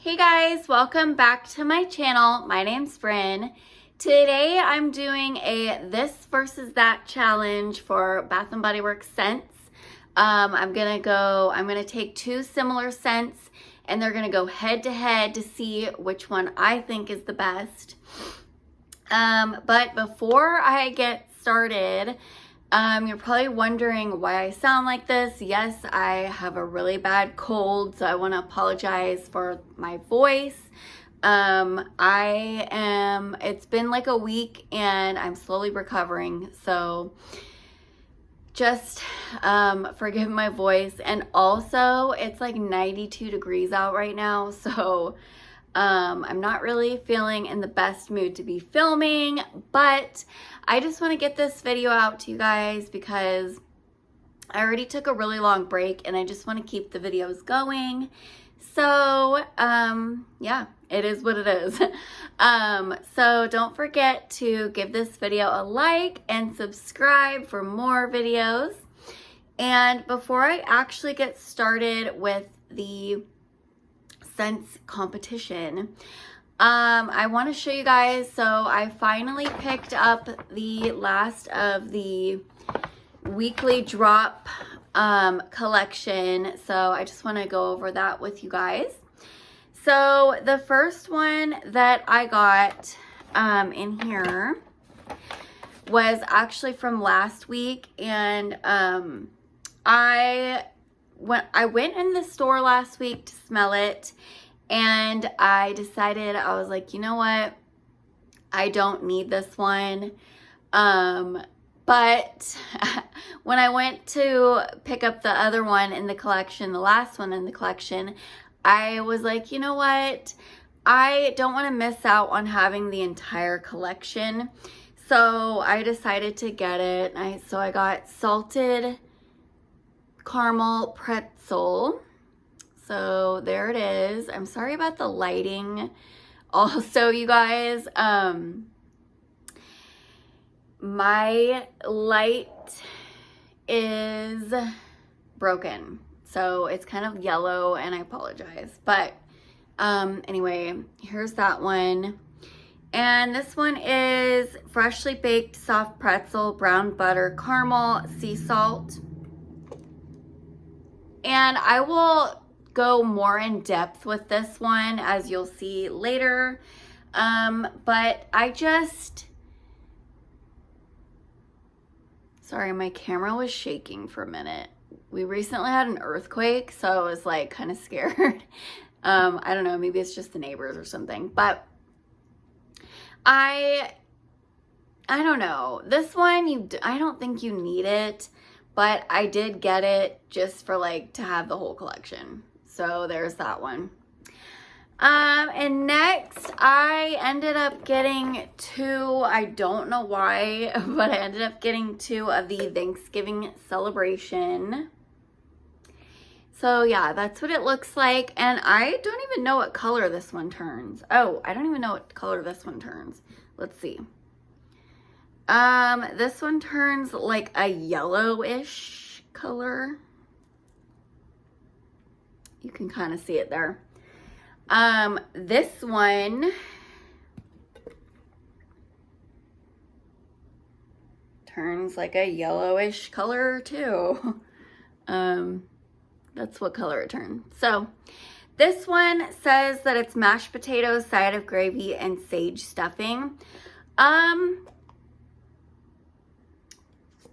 Hey guys, welcome back to my channel. My name's Bryn. Today I'm doing a this versus that challenge for Bath & Body Works scents. I'm gonna take two similar scents and they're gonna go head to head to see which one I think is the best. But before I get started, you're probably wondering why I sound like this. Yes, I have a really bad cold, so I want to apologize for my voice. It's been like a week and I'm slowly recovering, so just forgive my voice. And also, it's like 92 degrees out right now, so I'm not really feeling in the best mood to be filming, but I just want to get this video out to you guys because I already took a really long break and I just want to keep the videos going. So, yeah, it is what it is. So don't forget to give this video a like and subscribe for more videos. And before I actually get started with the scents competition, I want to show you guys. So I finally picked up the last of the weekly drop collection, so I just want to go over that with you guys. So the first one that I got in here was actually from last week, and I went in the store last week to smell it, and I decided, I was like, you know what? I don't need this one. But when I went to pick up the other one in the collection, the last one in the collection, I was like, you know what? I don't want to miss out on having the entire collection. So I decided to get it. So I got salted caramel pretzel. So there it is. I'm sorry about the lighting. Also, you guys, my light is broken, so it's kind of yellow and I apologize. But anyway, here's that one. And this one is freshly baked soft pretzel, brown butter, caramel, sea salt. And I will go more in depth with this one, as you'll see later. But sorry, my camera was shaking for a minute. We recently had an earthquake, so I was like kind of scared. I don't know, maybe it's just the neighbors or something, but I don't know. This one, I don't think you need it, but I did get it just for like to have the whole collection. So there's that one. And next I ended up getting two, I don't know why, but I ended up getting two of the Thanksgiving celebration. So yeah, that's what it looks like. And I don't even know what color this one turns. Oh, I don't even know what color this one turns. Let's see. This one turns like a yellowish color. You can kind of see it there. This one turns like a yellowish color too. That's what color it turned. So this one says that it's mashed potatoes, side of gravy, and sage stuffing.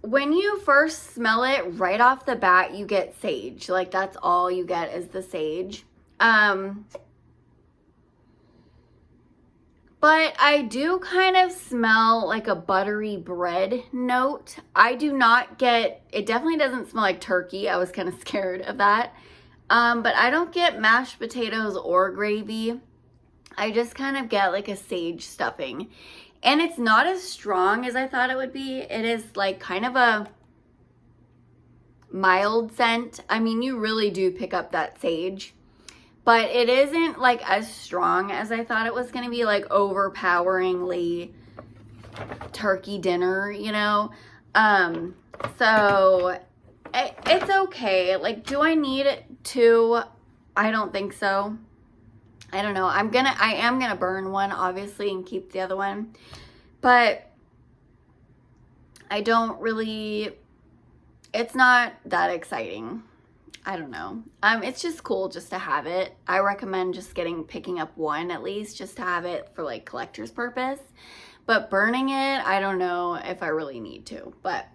When you first smell it right off the bat, you get sage. Like that's all you get is the sage. But I do kind of smell like a buttery bread note. I do not get, it definitely doesn't smell like turkey. I was kind of scared of that. But I don't get mashed potatoes or gravy. I just kind of get like a sage stuffing. And it's not as strong as I thought it would be. It is like kind of a mild scent. I mean, you really do pick up that sage. But it isn't like as strong as I thought it was going to be, like overpoweringly turkey dinner, you know? So it's okay. Like, do I need two? I don't think so. I don't know. I am gonna burn one, obviously, and keep the other one. But I don't really, it's not that exciting. I don't know. It's just cool just to have it. I recommend just picking up one at least, just to have it for like collector's purpose. But burning it, I don't know if I really need to, but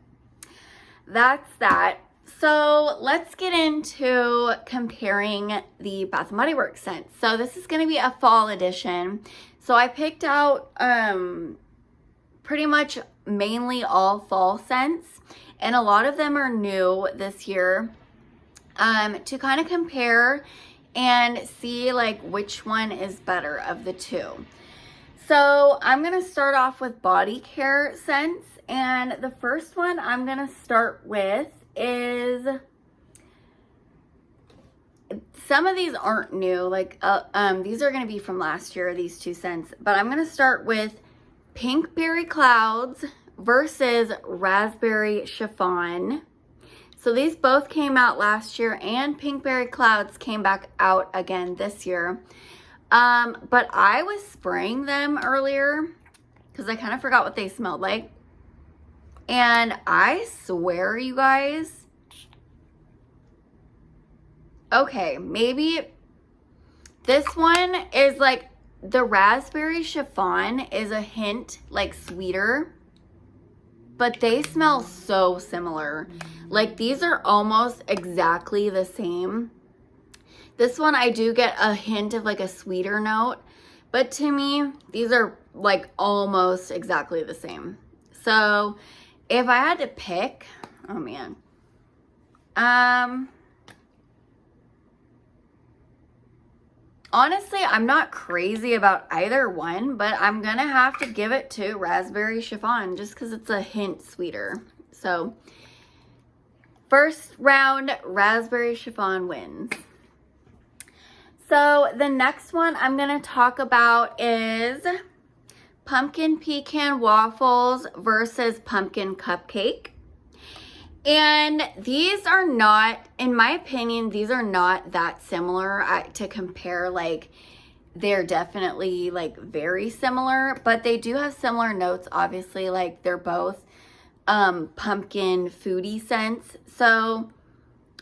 that's that. So let's get into comparing the Bath & Body Works scents. So this is going to be a fall edition. So I picked out pretty much mainly all fall scents, and a lot of them are new this year, to kind of compare and see like which one is better of the two. So I'm going to start off with body care scents, and the first one I'm going to start with is, some of these aren't new, like these are going to be from last year, these two scents, but I'm going to start with Pinkberry Clouds versus Raspberry Chiffon. So these both came out last year, and Pinkberry Clouds came back out again this year. But I was spraying them earlier because I kind of forgot what they smelled like. And I swear, you guys, okay, maybe this one is like, the Raspberry Chiffon is a hint like sweeter, but they smell so similar. Like, these are almost exactly the same. This one, I do get a hint of like a sweeter note, but to me, these are like almost exactly the same. So if I had to pick, oh man, honestly, I'm not crazy about either one, but I'm gonna have to give it to Raspberry Chiffon just because it's a hint sweeter. So first round, Raspberry Chiffon wins. So the next one I'm going to talk about is Pumpkin Pecan Waffles versus Pumpkin Cupcake. And these are not, in my opinion, these are not that similar to compare. Like, they're definitely like very similar, but they do have similar notes, obviously. Like, they're both pumpkin foodie scents. So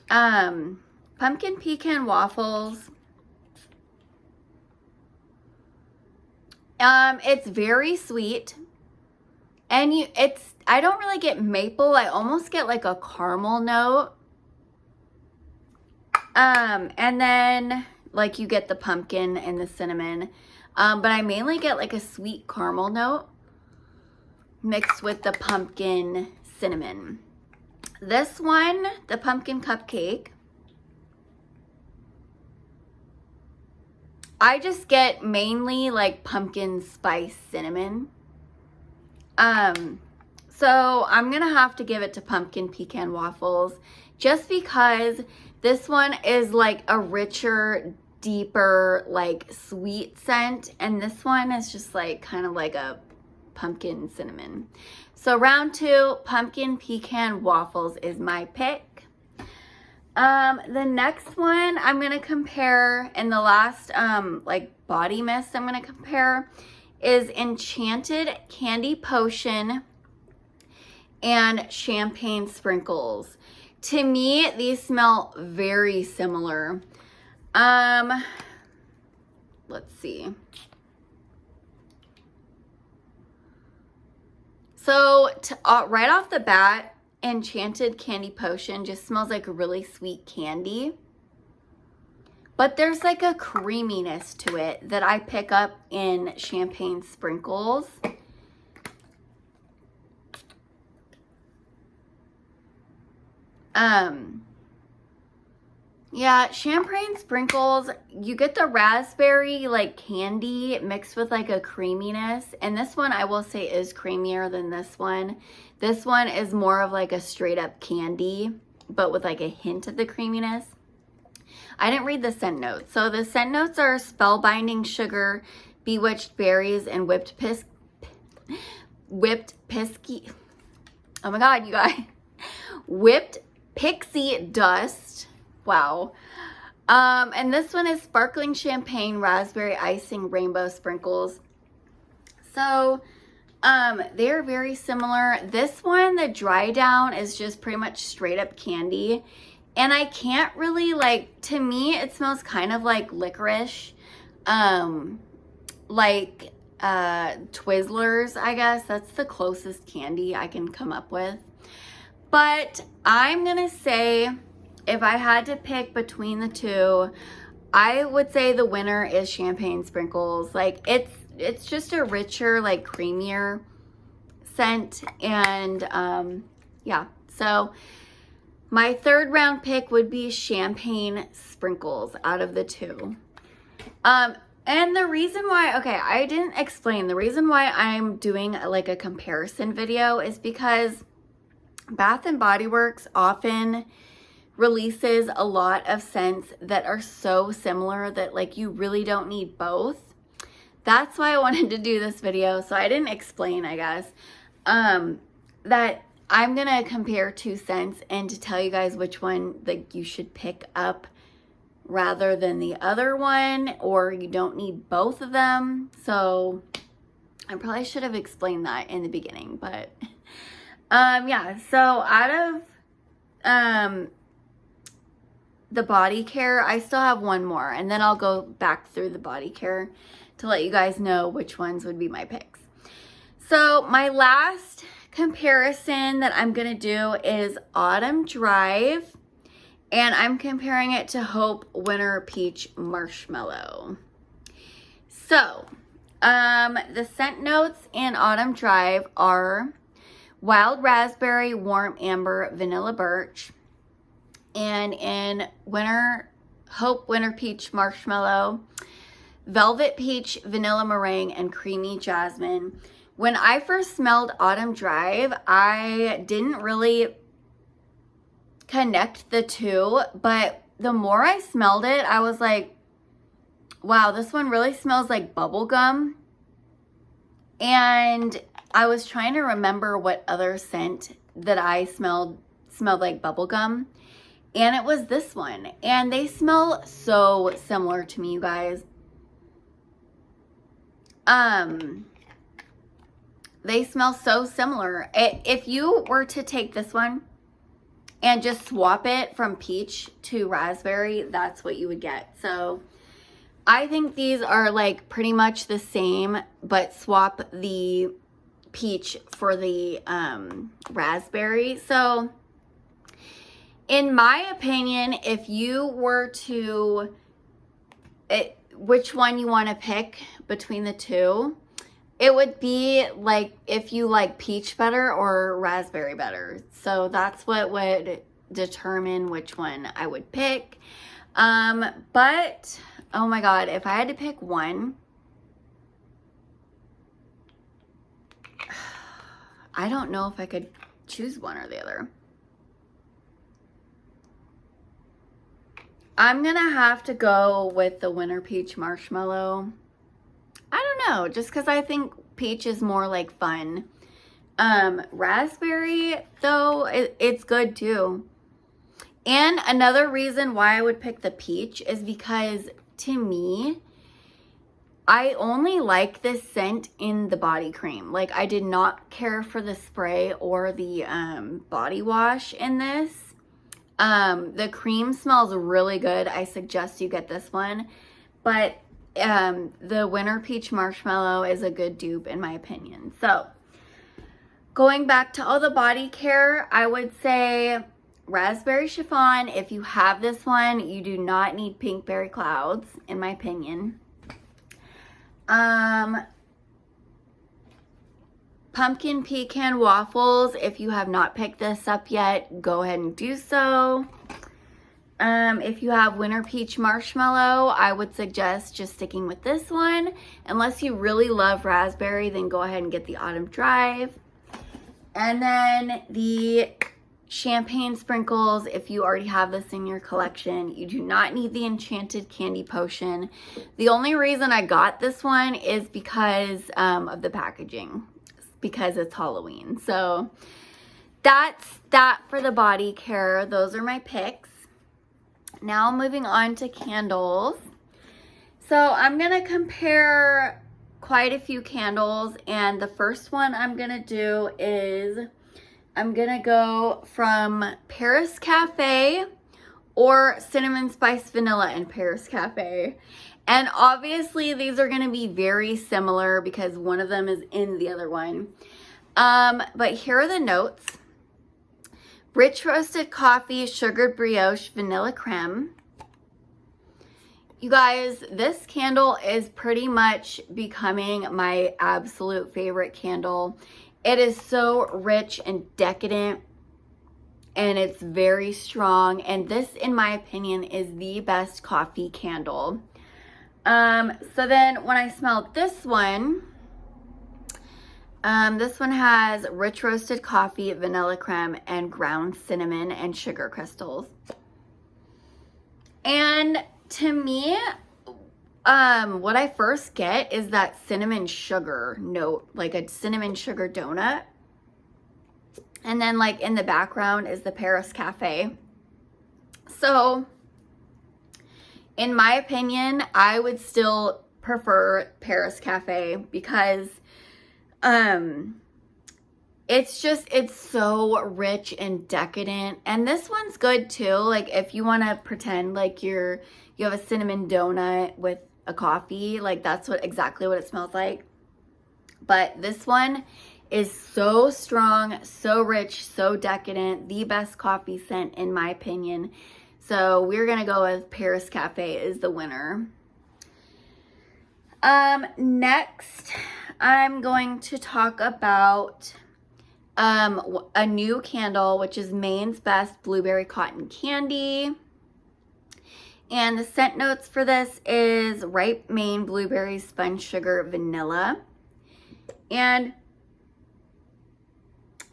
Pumpkin Pecan Waffles, it's very sweet, and I don't really get maple. I almost get like a caramel note. And then like you get the pumpkin and the cinnamon. But I mainly get like a sweet caramel note mixed with the pumpkin cinnamon. This one, the Pumpkin Cupcake, I just get mainly like pumpkin spice cinnamon. So I'm gonna have to give it to Pumpkin Pecan Waffles just because this one is like a richer, deeper, like sweet scent, and this one is just like kind of like a pumpkin cinnamon. So round two, Pumpkin Pecan Waffles is my pick. The next one I'm going to compare, and the last like body mist I'm going to compare, is Enchanted Candy Potion and Champagne Sprinkles. To me, these smell very similar. Let's see. So right off the bat, Enchanted Candy Potion just smells like a really sweet candy. But there's like a creaminess to it that I pick up in Champagne Sprinkles. Yeah, Champagne Sprinkles, you get the raspberry like candy mixed with like a creaminess, and this one I will say is creamier than this one. This one is more of like a straight up candy, but with like a hint of the creaminess. I didn't read the scent notes. So the scent notes are spellbinding sugar, bewitched berries, and whipped pisky. Oh my God, you guys. Whipped pixie dust. Wow. And this one is Sparkling Champagne Raspberry Icing Rainbow Sprinkles. So, they're very similar. This one, the dry down is just pretty much straight up candy. And I can't really, like, to me, it smells kind of like licorice. Like Twizzlers, I guess. That's the closest candy I can come up with. But I'm gonna say, if I had to pick between the two, I would say the winner is Champagne Sprinkles. Like, it's just a richer, like, creamier scent. And yeah, so my third round pick would be Champagne Sprinkles out of the two. And the reason why, okay, I didn't explain. The reason why I'm doing like a comparison video is because Bath & Body Works often releases a lot of scents that are so similar that like you really don't need both. That's why I wanted to do this video. So I didn't explain, I guess, that I'm gonna compare two scents and to tell you guys which one that you should pick up rather than the other one, or you don't need both of them. So I probably should have explained that in the beginning, but yeah, so out of the body care, I still have one more, and then I'll go back through the body care to let you guys know which ones would be my picks. So my last comparison that I'm gonna do is Autumn Drive, and I'm comparing it to Hope Winter Peach Marshmallow. So the scent notes in Autumn Drive are wild raspberry, warm amber, vanilla birch. And in Hope Winter Peach Marshmallow, velvet peach, vanilla meringue, and creamy jasmine. When I first smelled Autumn Drive, I didn't really connect the two, but the more I smelled it, I was like, wow, this one really smells like bubble gum. And I was trying to remember what other scent that I smelled like bubble gum, and it was this one. And they smell so similar to me, you guys. They smell so similar. If you were to take this one and just swap it from peach to raspberry, that's what you would get. So I think these are like pretty much the same, but swap the peach for the raspberry. So in my opinion, if you were to, which one you want to pick between the two, it would be like if you like peach better or raspberry better. So that's what would determine which one I would pick. But oh my God, if I had to pick one, I don't know if I could choose one or the other. I'm gonna have to go with the Winter Peach Marshmallow. I don't know, just because I think peach is more like fun. Raspberry, though, it's good too. And another reason why I would pick the peach is because, to me, I only like this scent in the body cream. Like, I did not care for the spray or the body wash in this. The cream smells really good. I suggest you get this one. But the Winter Peach Marshmallow is a good dupe in my opinion. So going back to all the body care, I would say Raspberry Chiffon. If you have this one, you do not need Pink Berry Clouds in my opinion. Pumpkin Pecan Waffles. If you have not picked this up yet, go ahead and do so. If you have Winter Peach Marshmallow, I would suggest just sticking with this one. Unless you really love raspberry, then go ahead and get the Autumn Drive. And then the Champagne Sprinkles, if you already have this in your collection, you do not need the Enchanted Candy Potion. The only reason I got this one is because of the packaging, because it's Halloween. So that's that for the body care. Those are my picks. Now moving on to candles. So I'm gonna compare quite a few candles, and the first one I'm gonna do is I'm gonna go from Paris Cafe or Cinnamon Spice Vanilla in Paris Cafe. And obviously these are gonna be very similar because one of them is in the other one. But here are the notes. Rich roasted coffee, sugared brioche, vanilla creme. You guys, this candle is pretty much becoming my absolute favorite candle. It is so rich and decadent, and it's very strong. And this, in my opinion, is the best coffee candle. So then when I smelled this one has rich roasted coffee, vanilla creme, and ground cinnamon and sugar crystals. And to me, what I first get is that cinnamon sugar note, like a cinnamon sugar donut. And then like in the background is the Paris Cafe. So in my opinion, I would still prefer Paris Cafe because it's so rich and decadent. And this one's good too. Like if you want to pretend like you have a cinnamon donut with a coffee, like that's exactly what it smells like. But this one is so strong, so rich, so decadent, the best coffee scent in my opinion. So we're gonna go with Paris Cafe is the winner. Next, I'm going to talk about a new candle, which is Maine's Best Blueberry Cotton Candy. And the scent notes for this is ripe Maine blueberries, sponge sugar, vanilla. And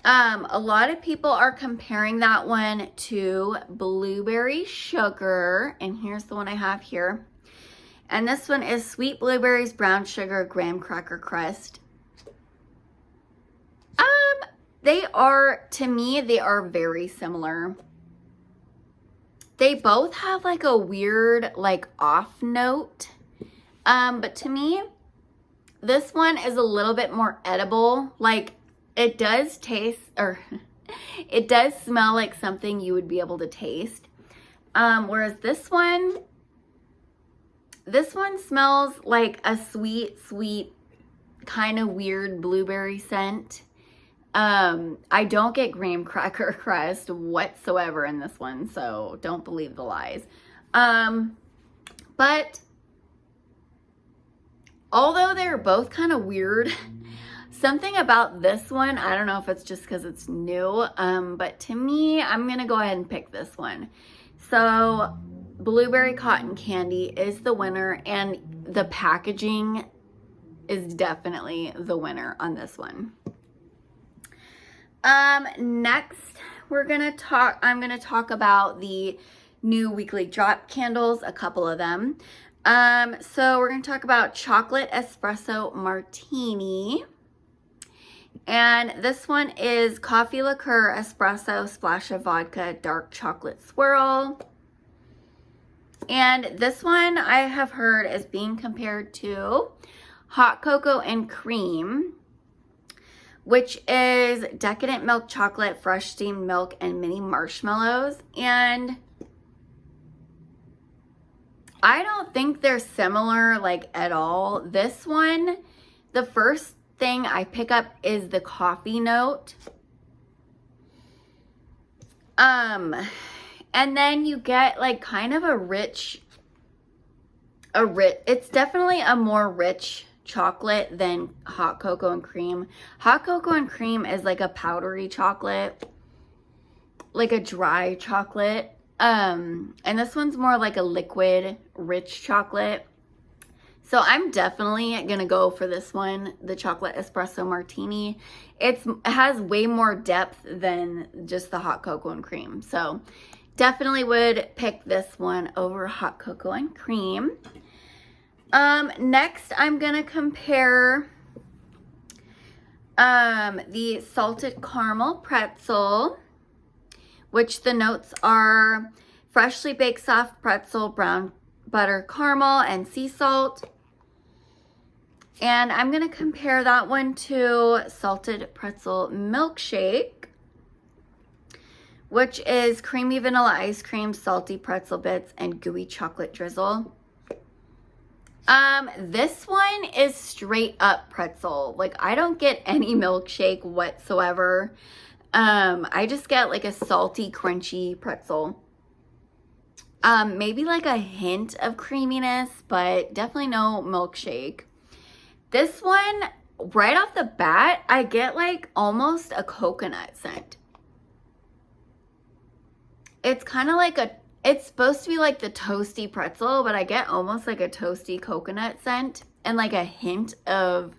a lot of people are comparing that one to blueberry sugar. And here's the one I have here. And this one is sweet blueberries, brown sugar, graham cracker crust. To me, they are very similar. They both have like a weird, like off note. But to me, this one is a little bit more edible. Like it does taste, or it does smell like something you would be able to taste. Whereas this one smells like a sweet, kind of weird blueberry scent. I don't get graham cracker crust whatsoever in this one, so don't believe the lies. But although they're both kind of weird, something about this one, I don't know if it's just because it's new, but to me, I'm gonna go ahead and pick this one. So Blueberry Cotton Candy is the winner, and the packaging is definitely the winner on this one. Next, I'm gonna talk about the new weekly drop candles, a couple of them. So we're gonna talk about Chocolate Espresso Martini. And this one is coffee liqueur, espresso, splash of vodka, dark chocolate swirl. And this one I have heard is being compared to hot cocoa and cream, which is decadent milk chocolate, fresh steamed milk, and mini marshmallows. And I don't think they're similar like at all. This one, the first thing I pick up is the coffee note. And then you get like kind of it's definitely a more rich chocolate than hot cocoa and cream. Hot cocoa and cream is like a powdery chocolate, like a dry chocolate. And this one's more like a liquid, rich chocolate. So I'm definitely gonna go for this one, the Chocolate Espresso Martini. It has way more depth than just the hot cocoa and cream. So definitely would pick this one over hot cocoa and cream. Next, I'm gonna compare the salted caramel pretzel, which the notes are freshly baked soft pretzel, brown butter caramel, and sea salt. And I'm going to compare that one to salted pretzel milkshake, which is creamy vanilla ice cream, salty pretzel bits, and gooey chocolate drizzle. This one is straight up pretzel. Like, I don't get any milkshake whatsoever. I just get like a salty, crunchy pretzel. Maybe like a hint of creaminess, but definitely no milkshake. This one, right off the bat, I get like almost a coconut scent. It's kind of like it's supposed to be like the toasty pretzel, but I get almost like a toasty coconut scent and like a hint of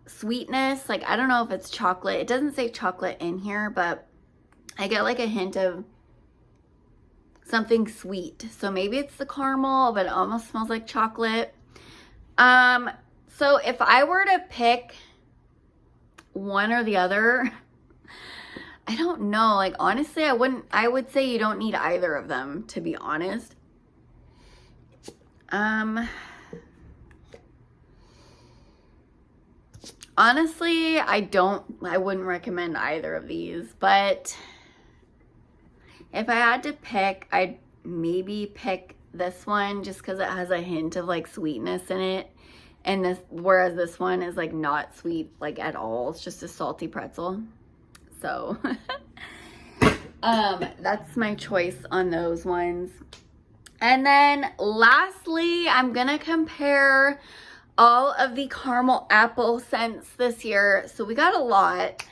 sweetness. Like, I don't know if it's chocolate. It doesn't say chocolate in here, but I get like a hint of something sweet. So maybe it's the caramel, but it almost smells like chocolate. So if I were to pick one or the other, I don't know. Like, honestly, I would say you don't need either of them, to be honest. Honestly, I wouldn't recommend either of these, but if I had to pick, I'd maybe pick this one just because it has a hint of like sweetness in it. And whereas this one is like not sweet like at all. It's just a salty pretzel. So that's my choice on those ones. And then lastly, I'm gonna compare all of the caramel apple scents this year. So we got a lot.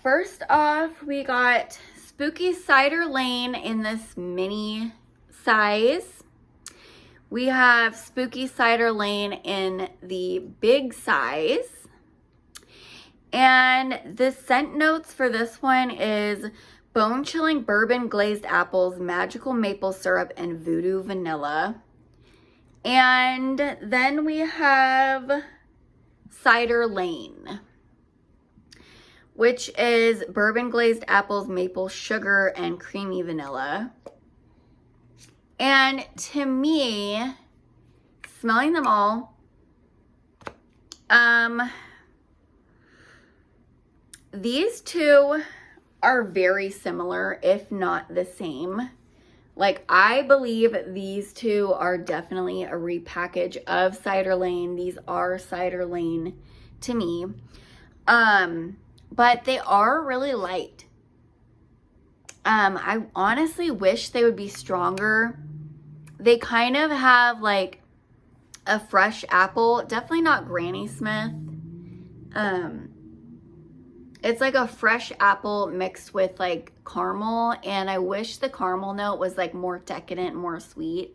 First off, we got Spooky Cider Lane in this mini size. We have Spooky Cider Lane in the big size. And the scent notes for this one is bone-chilling bourbon glazed apples, magical maple syrup, and voodoo vanilla. And then we have Cider Lane, which is bourbon glazed apples, maple sugar, and creamy vanilla. And to me, smelling them all, these two are very similar, if not the same. Like, I believe these two are definitely a repackage of Cider Lane. These are Cider Lane to me. But they are really light. I honestly wish they would be stronger. They kind of have like a fresh apple, definitely not Granny Smith. It's like a fresh apple mixed with like caramel, and I wish the caramel note was like more decadent, more sweet.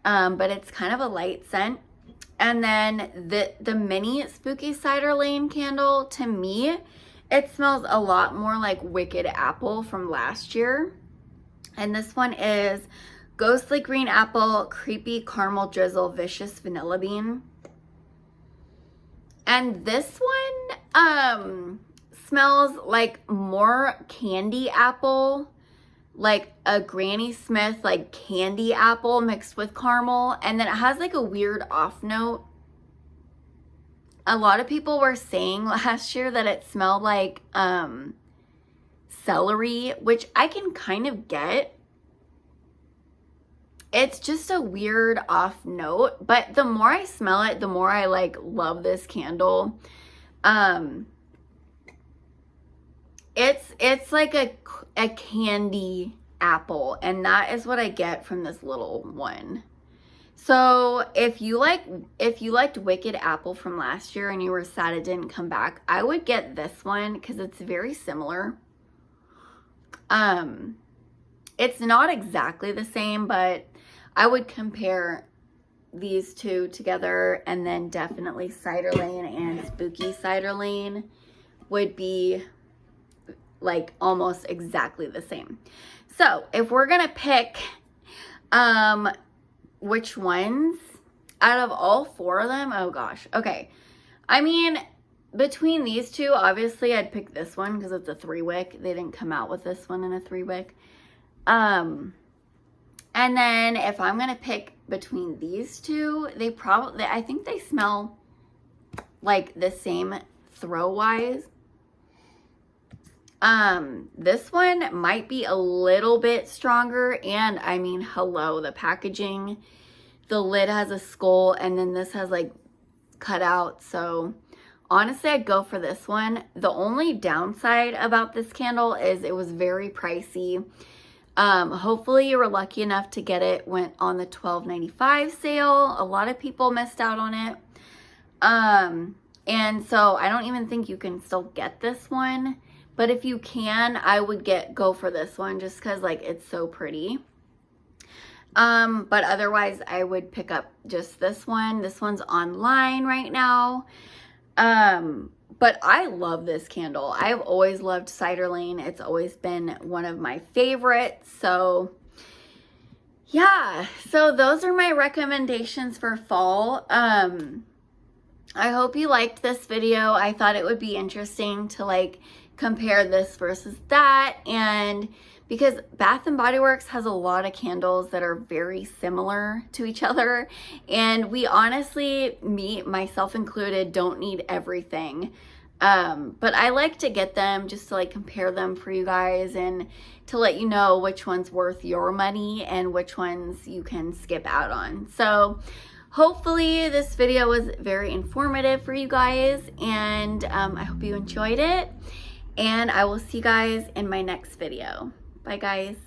But it's kind of a light scent. And then the mini Spooky Cider Lane candle, to me, it smells a lot more like Wicked Apple from last year. And this one is Ghostly Green Apple, Creepy Caramel Drizzle, Vicious Vanilla Bean. And this one smells like more candy apple, like a Granny Smith like candy apple mixed with caramel. And then it has like a weird off note. A lot of people were saying last year that it smelled like celery, which I can kind of get. It's just a weird off note, but the more I smell it, the more I like love this candle. It's like a candy apple, and that is what I get from this little one. So if you liked Wicked Apple from last year and you were sad it didn't come back, I would get this one because it's very similar. It's not exactly the same, but I would compare these two together, and then definitely Cider Lane and Spooky Cider Lane would be like almost exactly the same. So if we're gonna pick which ones out of all four of them, oh gosh, okay, I mean, between these two, obviously I'd pick this one because it's a 3-wick. They didn't come out with this one in a 3-wick. And then if I'm going to pick between these two, I think they smell like the same throw wise. This one might be a little bit stronger, and I mean, hello, the packaging, the lid has a skull, and then this has like cut out. So honestly, I'd go for this one. The only downside about this candle is it was very pricey. Hopefully you were lucky enough to get it, went on the $12.95 sale. A lot of people missed out on it. And so I don't even think you can still get this one. But if you can, I would go for this one just because like it's so pretty. But otherwise I would pick up just this one. This one's online right now. But I love this candle. I've always loved Cider Lane. It's always been one of my favorites. So yeah, so those are my recommendations for fall. I hope you liked this video. I thought it would be interesting to like compare this versus that, and because Bath and Body Works has a lot of candles that are very similar to each other, and we honestly, me, myself included, don't need everything. But I like to get them just to like compare them for you guys and to let you know which one's worth your money and which ones you can skip out on. So hopefully this video was very informative for you guys, and I hope you enjoyed it, and I will see you guys in my next video. Bye guys.